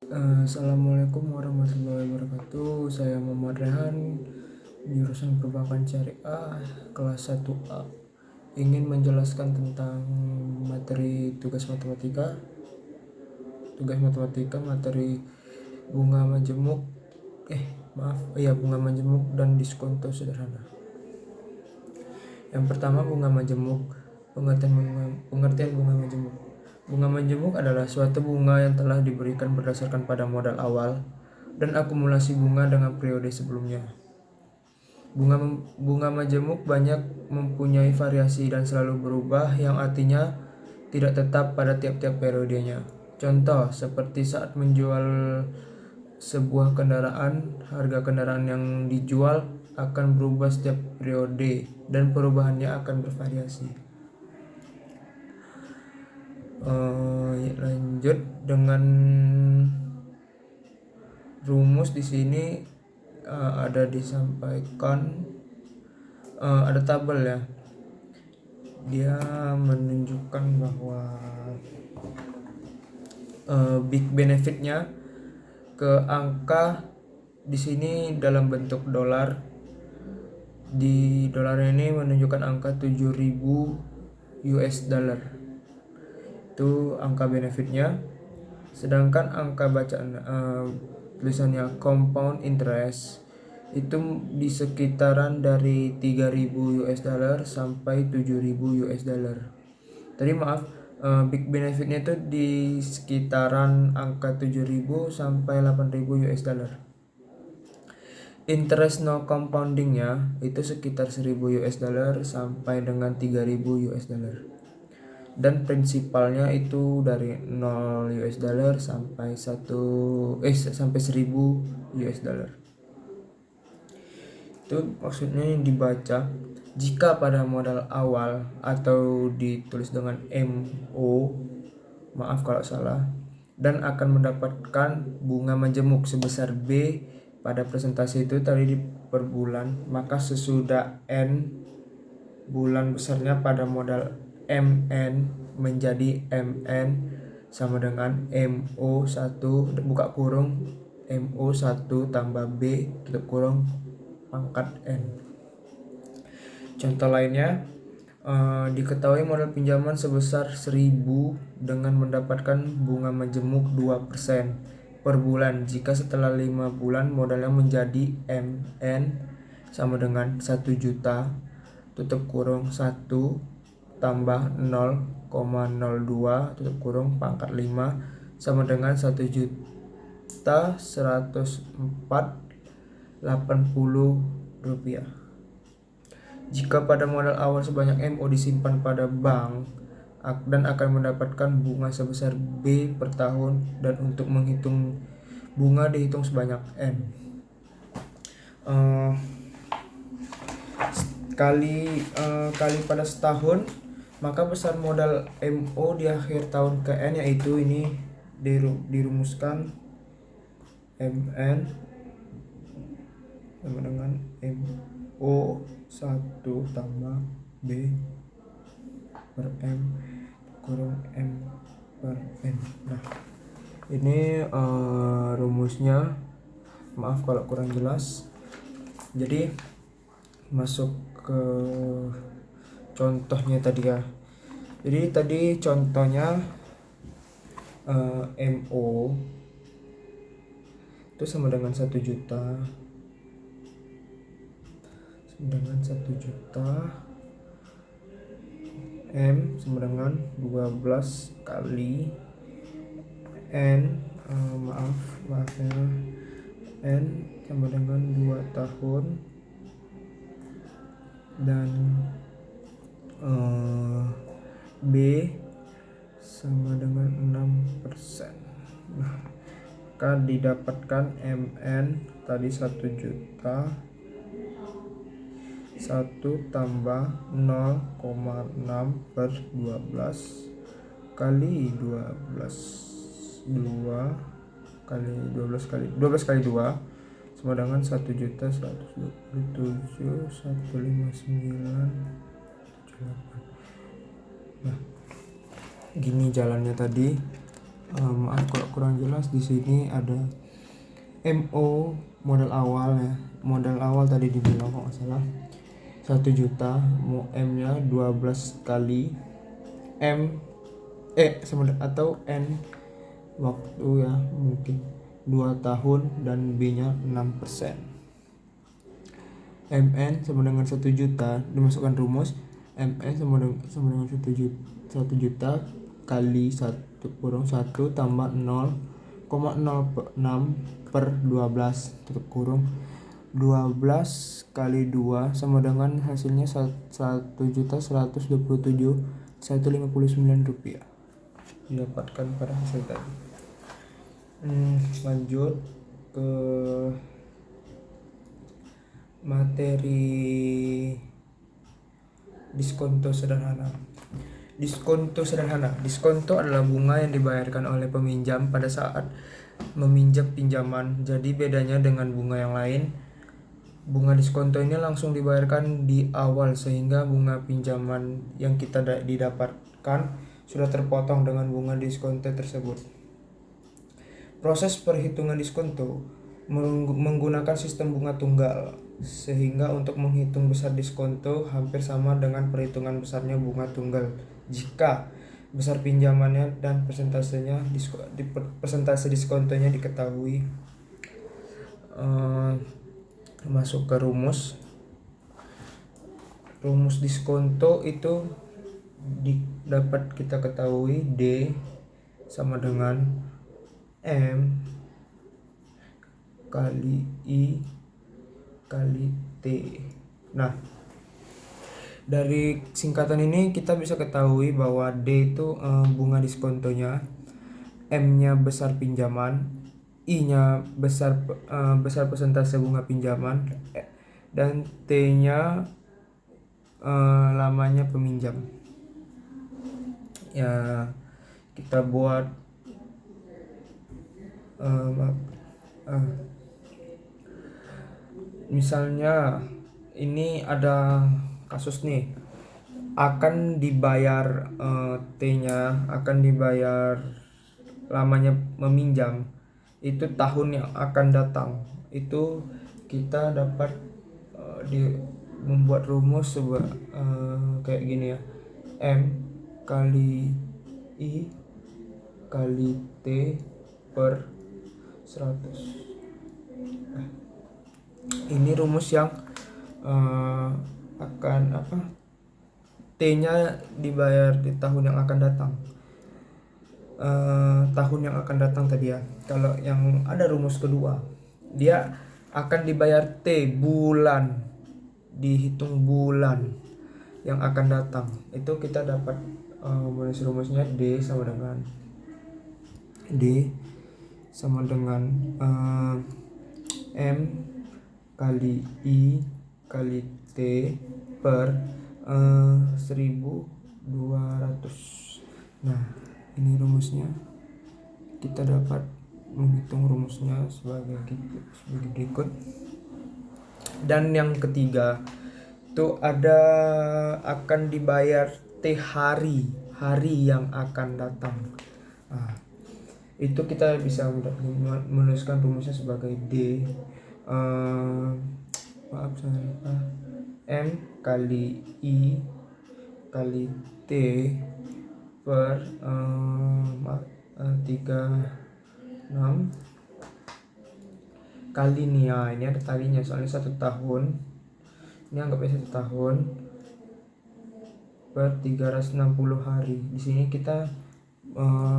Assalamualaikum warahmatullahi wabarakatuh. Saya Muhammad Rehan, jurusan Perbankan Syariah kelas 1A. Ingin menjelaskan tentang materi tugas matematika. Tugas matematika materi bunga majemuk bunga majemuk dan diskonto sederhana. Yang pertama, bunga majemuk. Pengertian bunga majemuk. Bunga majemuk adalah suatu bunga yang telah diberikan berdasarkan pada modal awal dan akumulasi bunga dengan periode sebelumnya. Bunga majemuk banyak mempunyai variasi dan selalu berubah, yang artinya tidak tetap pada tiap-tiap periodenya. Contoh, seperti saat menjual sebuah kendaraan, harga kendaraan yang dijual akan berubah setiap periode dan perubahannya akan bervariasi. Lanjut dengan rumus di sini ada disampaikan, ada tabel ya. Dia menunjukkan bahwa big benefitnya ke angka di sini dalam bentuk dolar. Di dolar ini menunjukkan angka 7.000 US dollar. Itu angka benefitnya. Sedangkan angka bacaan tulisannya compound interest itu di sekitaran dari 3.000 US dollar sampai 7.000 US dollar. Tadi maaf, big benefitnya itu di sekitaran angka 7.000 sampai 8.000 US dollar. Interest no compoundingnya itu sekitar 1.000 US dollar sampai dengan 3.000 US dollar. Dan prinsipalnya itu dari 0 US dollar sampai 1.000 US dollar. Itu maksudnya yang dibaca jika pada modal awal atau ditulis dengan MO, maaf kalau salah, dan akan mendapatkan bunga majemuk sebesar B pada presentasi itu tadi per bulan, maka sesudah N bulan besarnya pada modal MN menjadi MN sama dengan MO1 buka kurung MO1 tambah B tutup kurung pangkat N. Contoh lainnya, diketahui modal pinjaman sebesar 1.000 dengan mendapatkan bunga majemuk 2% per bulan jika setelah 5 bulan modalnya menjadi MN sama dengan 1 juta tutup kurung 1 tambah 0,02 tutup kurung pangkat 5 sama dengan 1.104.80 rupiah. Jika pada modal awal sebanyak MO disimpan pada bank dan akan mendapatkan bunga sebesar B per tahun, dan untuk menghitung bunga dihitung sebanyak N. Kali pada setahun, maka besar modal MO di akhir tahun ke N, yaitu ini dirumuskan MN sama dengan MO 1 tambah B per M kurung M per N. Nah, ini rumusnya, maaf kalau kurang jelas. Jadi masuk ke contohnya tadi ya. Jadi tadi contohnya MO itu sama dengan 1 juta, M sama dengan 12 kali N, N sama dengan 2 tahun, dan B sama dengan 6%. Nah, maka didapatkan MN tadi 1 juta, 1 tambah 0,6 per 12 kali 12 kali 2 sama dengan 1.127.159.78. Nah, gini jalannya tadi. Maaf kalau kurang jelas. Di sini ada MO modal awal ya. Modal awal tadi dibilang kalau nggak salah 1 juta, mau M-nya 12 kali M sama atau N waktu ya, mungkin 2 tahun, dan B-nya 6%. MN sama dengan 1 juta, dimasukkan rumus MN sama dengan 1 juta kali 1 kurung 1 tambah 0,06 per 12 tutup kurung 12 kali 2 sama dengan hasilnya 1.127.159 rupiah didapatkan pada hasil tadi. Lanjut ke materi diskonto sederhana. Diskonto adalah bunga yang dibayarkan oleh peminjam pada saat meminjam pinjaman. Jadi bedanya dengan bunga yang lain, bunga diskonto ini langsung dibayarkan di awal sehingga bunga pinjaman yang kita didapatkan sudah terpotong dengan bunga diskonto tersebut. Proses perhitungan diskonto menggunakan sistem bunga tunggal, sehingga untuk menghitung besar diskonto hampir sama dengan perhitungan besarnya bunga tunggal jika besar pinjamannya dan persentase diskontonya diketahui. Masuk ke rumus diskonto itu dapat kita ketahui D sama dengan M kali I kali T. Nah, dari singkatan ini kita bisa ketahui bahwa D itu bunga diskontonya, M-nya besar pinjaman, I-nya besar persentase bunga pinjaman, dan T-nya lamanya peminjam. Ya, kita buat misalnya ini ada kasus nih, akan dibayar T-nya akan dibayar lamanya meminjam itu tahun yang akan datang. Itu kita dapat membuat rumus kayak gini ya, M kali I kali T per 100. Ini rumus yang akan T-nya dibayar di tahun yang akan datang. Tahun yang akan datang tadi ya. Kalau yang ada rumus kedua, dia akan dibayar T bulan, dihitung bulan yang akan datang. Itu kita dapat rumusnya D sama dengan M kali I kali T per 1200. Nah, ini rumusnya. Kita dapat menghitung rumusnya sebagai berikut. Dan yang ketiga itu ada akan dibayar T hari yang akan datang. Nah, itu kita bisa menuliskan rumusnya sebagai D M kali I kali T per 36 kali nih ya, ini ada talinya soalnya 1 tahun, ini anggapnya 1 tahun per 360 hari. Di sini kita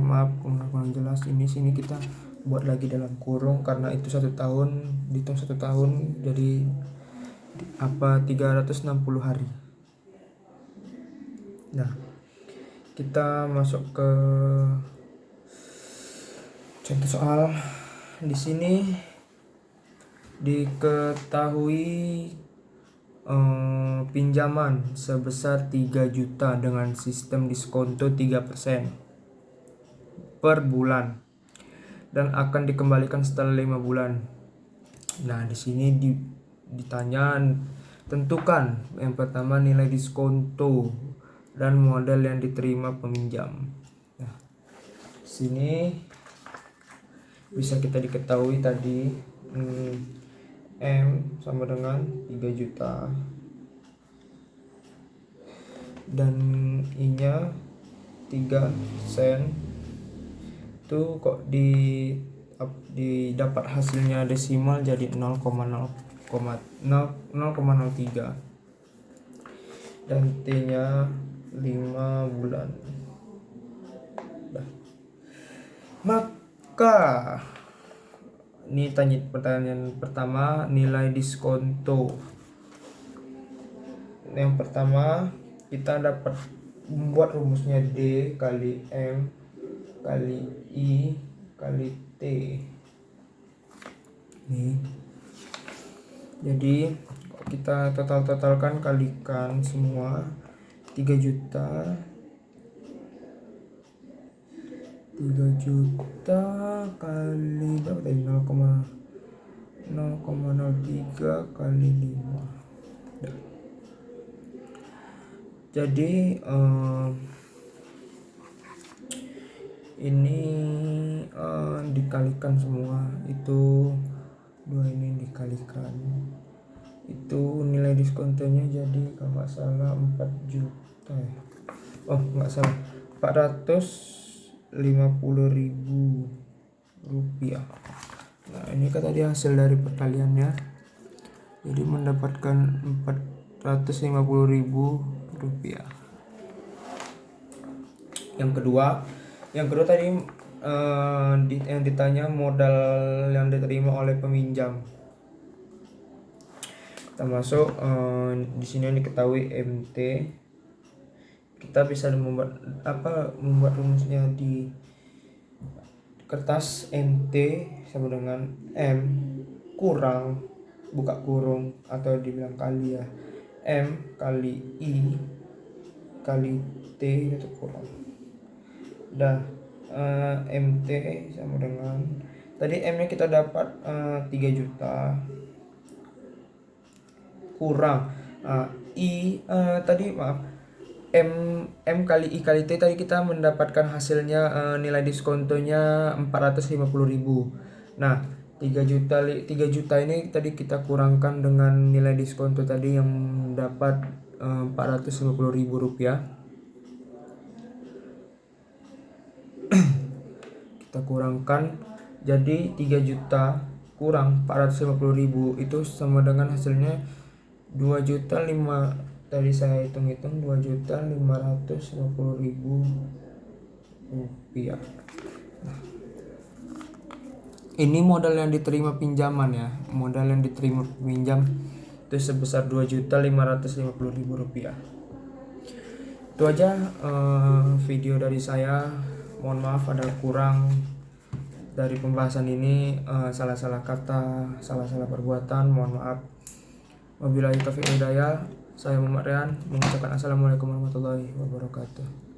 maaf kurang jelas, sini kita buat lagi dalam kurung karena itu 1 tahun, dihitung 1 tahun jadi 360 hari. Nah, kita masuk ke contoh soal. Di sini diketahui pinjaman sebesar 3 juta dengan sistem diskonto 3% per bulan dan akan dikembalikan setelah 5 bulan. Nah, di sini ditanya tentukan yang pertama nilai diskonto dan modal yang diterima peminjam. Nah, Sini bisa kita diketahui tadi M sama dengan 3 juta dan I nya 3 sen. Tuh kok didapat hasilnya desimal jadi 0,03 dan T nya 5 bulan. Maka ini pertanyaan pertama, nilai diskonto. Yang pertama kita dapat membuat rumusnya D kali M kali I kali T. Nih. Jadi kita totalkan, kalikan semua 3 juta kali berapa tadi, 0,03 kali 5. Jadi ini dikalikan semua, itu 2 ini dikalikan, itu nilai diskontonya jadi kalau nggak salah 4 juta ya. Oh nggak salah, 450.000 rupiah. Nah ini kan tadi hasil dari perkaliannya, jadi mendapatkan 450.000 rupiah. Yang kedua tadi yang ditanya modal yang diterima oleh peminjam. Kita masuk di sini yang diketahui MT. Kita bisa membuat rumusnya di kertas. MT sama dengan M kurang buka kurung atau dibilang kali ya, M kali I kali T itu kurang. Dah MT sama dengan tadi M nya kita dapat 3 juta kurang I tadi M kali I kali T tadi kita mendapatkan hasilnya nilai diskontonya 450.000. Nah 3 juta ini tadi kita kurangkan dengan nilai diskonto tadi yang dapat 450.000 rupiah. Kita kurangkan jadi 3 juta kurang 450.000 itu sama dengan hasilnya 2 juta 5, tadi saya hitung-hitung 2.550.000 rupiah. Nah, ini modal yang diterima pinjaman ya, modal yang diterima pinjam itu sebesar 2.550.000 rupiah. Itu aja video dari saya. Mohon maaf ada kurang dari pembahasan ini, salah-salah kata, salah-salah perbuatan, mohon maaf. Wabillahi taufiq wal hidayah. Saya Muhammad Rian mengucapkan assalamualaikum warahmatullahi wabarakatuh.